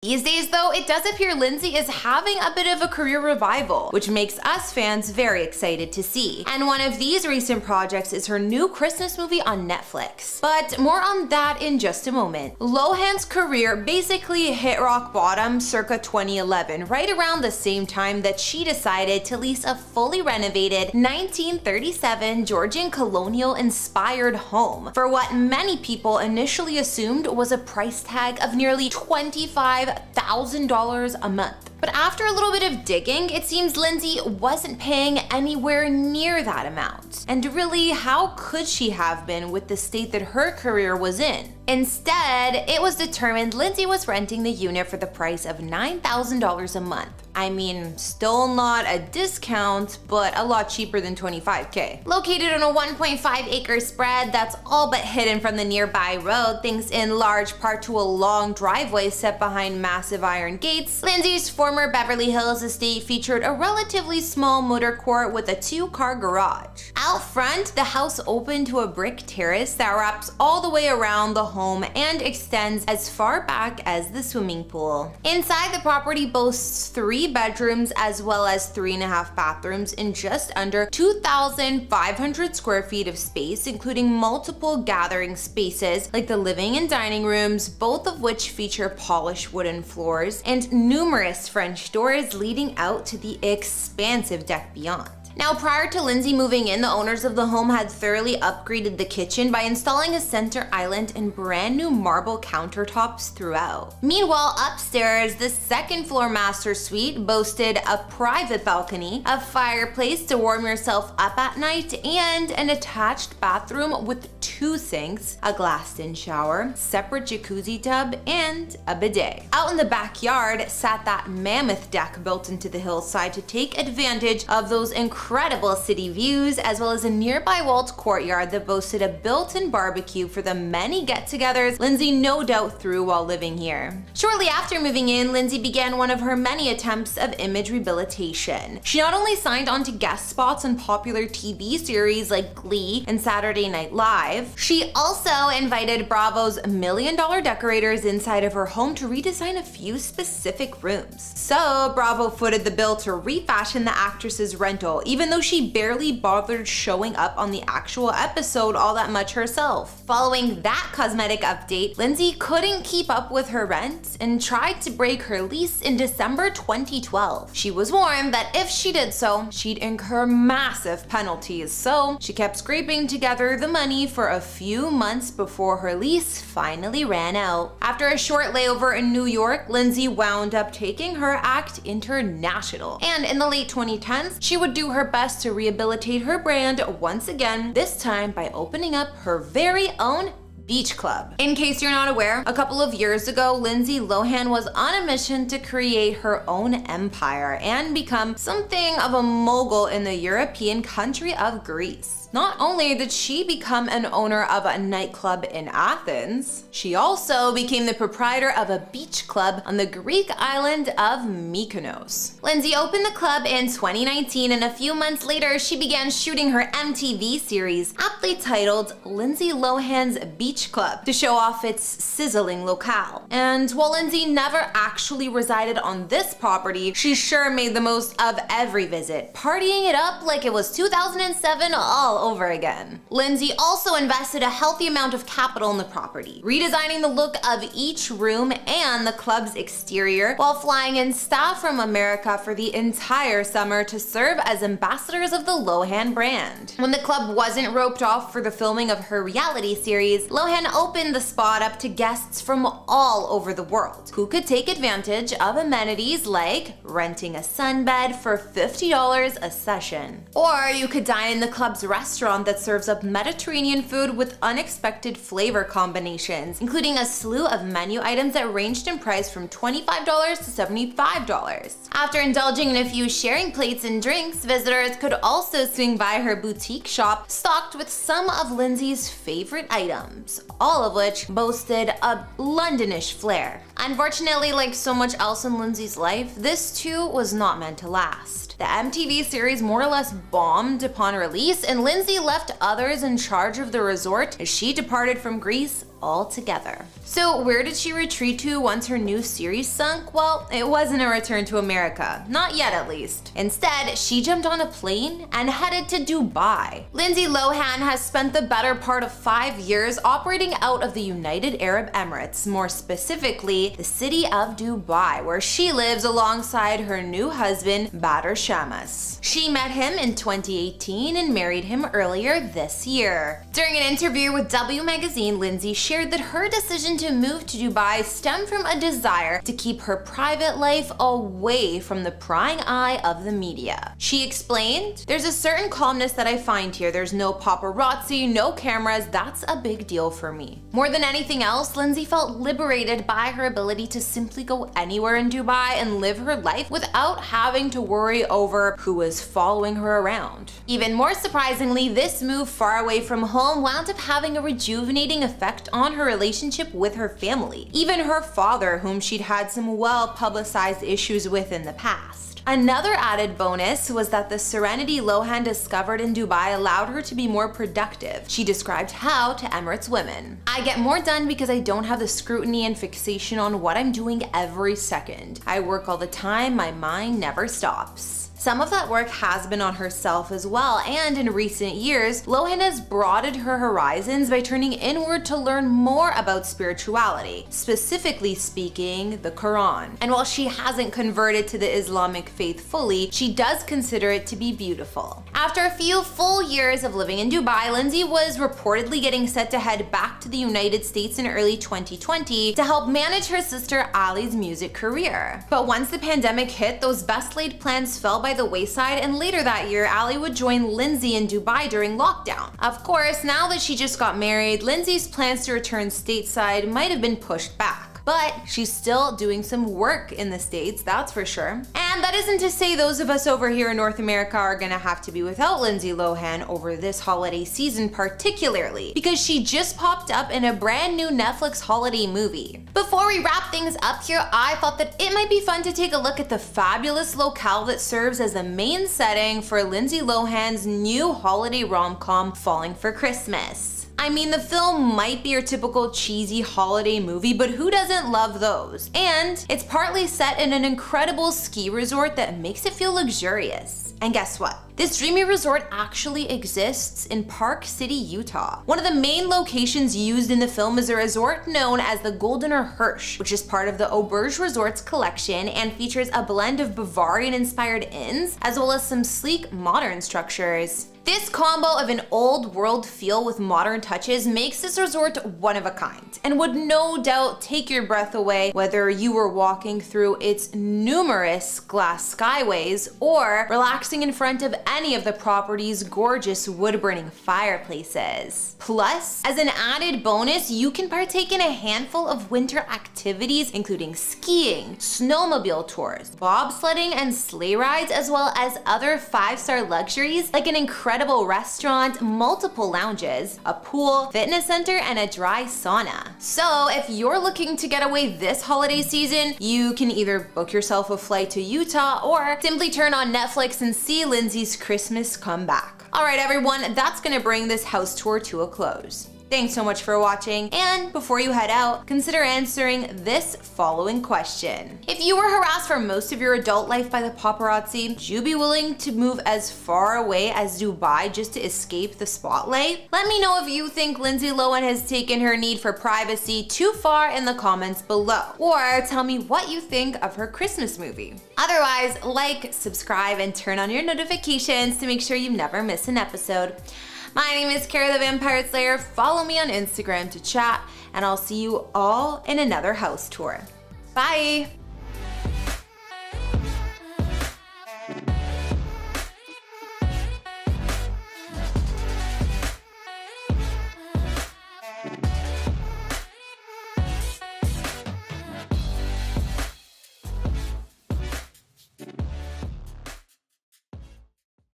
These days though, it does appear Lindsay is having a bit of a career revival, which makes us fans very excited to see. And one of these recent projects is her new Christmas movie on Netflix. But more on that in just a moment. Lohan's career basically hit rock bottom circa 2011, right around the same time that she decided to lease a fully renovated 1937 Georgian colonial inspired home for what many people initially assumed was a price tag of nearly $25,000 a month. But after a little bit of digging, it seems Lindsay wasn't paying anywhere near that amount. And really, how could she have been with the state that her career was in? Instead, it was determined Lindsay was renting the unit for the price of $9,000 a month. I mean, still not a discount, but a lot cheaper than $25K. Located on a 1.5-acre spread that's all but hidden from the nearby road, thanks in large part to a long driveway set behind massive iron gates, Lindsay's former Beverly Hills estate featured a relatively small motor court with a 2-car garage. Out front, the house opened to a brick terrace that wraps all the way around the home and extends as far back as the swimming pool. Inside, the property boasts 3 bedrooms as well as 3.5 bathrooms in just under 2,500 square feet of space, including multiple gathering spaces like the living and dining rooms, both of which feature polished wooden floors, and numerous French doors leading out to the expansive deck beyond. Now, prior to Lindsay moving in, the owners of the home had thoroughly upgraded the kitchen by installing a center island and brand new marble countertops throughout. Meanwhile, upstairs, the second-floor master suite boasted a private balcony, a fireplace to warm yourself up at night, and an attached bathroom with 2 sinks, a glassed-in shower, separate jacuzzi tub, and a bidet. Out in the backyard sat that mammoth deck built into the hillside to take advantage of those incredible city views, as well as a nearby walled courtyard that boasted a built-in barbecue for the many get-togethers Lindsay no doubt threw while living here. Shortly after moving in, Lindsay began one of her many attempts of image rehabilitation. She not only signed on to guest spots on popular TV series like Glee and Saturday Night Live, she also invited Bravo's $1 Million decorators inside of her home to redesign a few specific rooms. So Bravo footed the bill to refashion the actress's rental, even though she barely bothered showing up on the actual episode all that much herself. Following that cosmetic update, Lindsay couldn't keep up with her rent and tried to break her lease in December 2012. She was warned that if she did so, she'd incur massive penalties, so she kept scraping together the money for a few months before her lease finally ran out. After a short layover in New York, Lindsay wound up taking her act international. And in the late 2010s, she would do her best to rehabilitate her brand once again, this time by opening up her very own beach club. In case you're not aware, a couple of years ago, Lindsay Lohan was on a mission to create her own empire and become something of a mogul in the European country of Greece. Not only did she become an owner of a nightclub in Athens, she also became the proprietor of a beach club on the Greek island of Mykonos. Lindsay opened the club in 2019, and a few months later, she began shooting her MTV series, aptly titled Lindsay Lohan's Beach Club, to show off its sizzling locale. And while Lindsay never actually resided on this property, she sure made the most of every visit, partying it up like it was 2007 all over again. Lindsay also invested a healthy amount of capital in the property, redesigning the look of each room and the club's exterior, while flying in staff from America for the entire summer to serve as ambassadors of the Lohan brand. When the club wasn't roped off for the filming of her reality series, Lohan opened the spot up to guests from all over the world, who could take advantage of amenities like renting a sunbed for $50 a session. Or you could dine in the club's restaurant that serves up Mediterranean food with unexpected flavor combinations, including a slew of menu items that ranged in price from $25 to $75. After indulging in a few sharing plates and drinks, visitors could also swing by her boutique shop stocked with some of Lindsay's favorite items, all of which boasted a Londonish flair. Unfortunately, like so much else in Lindsay's life, this too was not meant to last. The MTV series more or less bombed upon release, and Lindsay left others in charge of the resort as she departed from Greece altogether. So where did she retreat to once her new series sunk? Well, it wasn't a return to America. Not yet, at least. Instead, she jumped on a plane and headed to Dubai. Lindsey Lohan has spent the better part of 5 years operating out of the United Arab Emirates, more specifically, the city of Dubai, where she lives alongside her new husband, Shammas. She met him in 2018 and married him earlier this year. During an interview with W Magazine, Lindsay shared that her decision to move to Dubai stemmed from a desire to keep her private life away from the prying eye of the media. She explained, "There's a certain calmness that I find here. There's no paparazzi, no cameras. That's a big deal for me." More than anything else, Lindsay felt liberated by her ability to simply go anywhere in Dubai and live her life without having to worry over who was following her around. Even more surprisingly, this move far away from home wound up having a rejuvenating effect on her relationship with her family, even her father, whom she'd had some well-publicized issues with in the past. Another added bonus was that the serenity Lohan discovered in Dubai allowed her to be more productive. She described how to Emirates women. "I get more done because I don't have the scrutiny and fixation on what I'm doing every second. I work all the time, my mind never stops." Some of that work has been on herself as well, and in recent years, Lohan has broadened her horizons by turning inward to learn more about spirituality, specifically speaking, the Quran. And while she hasn't converted to the Islamic faith fully, she does consider it to be beautiful. After a few full years of living in Dubai, Lindsay was reportedly getting set to head back to the United States in early 2020 to help manage her sister Ali's music career. But once the pandemic hit, those best-laid plans fell by the wayside, and later that year, Ali would join Lindsay in Dubai during lockdown. Of course, now that she just got married, Lindsay's plans to return stateside might have been pushed back. But she's still doing some work in the States, that's for sure. And that isn't to say those of us over here in North America are gonna have to be without Lindsay Lohan over this holiday season particularly, because she just popped up in a brand new Netflix holiday movie. Before we wrap things up here, I thought that it might be fun to take a look at the fabulous locale that serves as the main setting for Lindsay Lohan's new holiday rom-com, Falling for Christmas. I mean, the film might be your typical cheesy holiday movie, but who doesn't love those? And it's partly set in an incredible ski resort that makes it feel luxurious. And guess what? This dreamy resort actually exists in Park City, Utah. One of the main locations used in the film is a resort known as the Goldener Hirsch, which is part of the Auberge Resorts collection and features a blend of Bavarian-inspired inns, as well as some sleek modern structures. This combo of an old world feel with modern touches makes this resort one of a kind, and would no doubt take your breath away whether you were walking through its numerous glass skyways or relaxing in front of any of the property's gorgeous wood-burning fireplaces. Plus, as an added bonus, you can partake in a handful of winter activities including skiing, snowmobile tours, bobsledding, and sleigh rides, as well as other 5-star luxuries like an incredible restaurant, multiple lounges, a pool, fitness center, and a dry sauna. So if you're looking to get away this holiday season, you can either book yourself a flight to Utah or simply turn on Netflix and see Lindsay's Christmas comeback. Alright everyone, that's gonna bring this house tour to a close. Thanks so much for watching, and before you head out, consider answering this following question. If you were harassed for most of your adult life by the paparazzi, would you be willing to move as far away as Dubai just to escape the spotlight? Let me know if you think Lindsay Lohan has taken her need for privacy too far in the comments below, or tell me what you think of her Christmas movie. Otherwise, like, subscribe, and turn on your notifications to make sure you never miss an episode. My name is Kara the Vampire Slayer. Follow me on Instagram to chat, and I'll see you all in another house tour. Bye!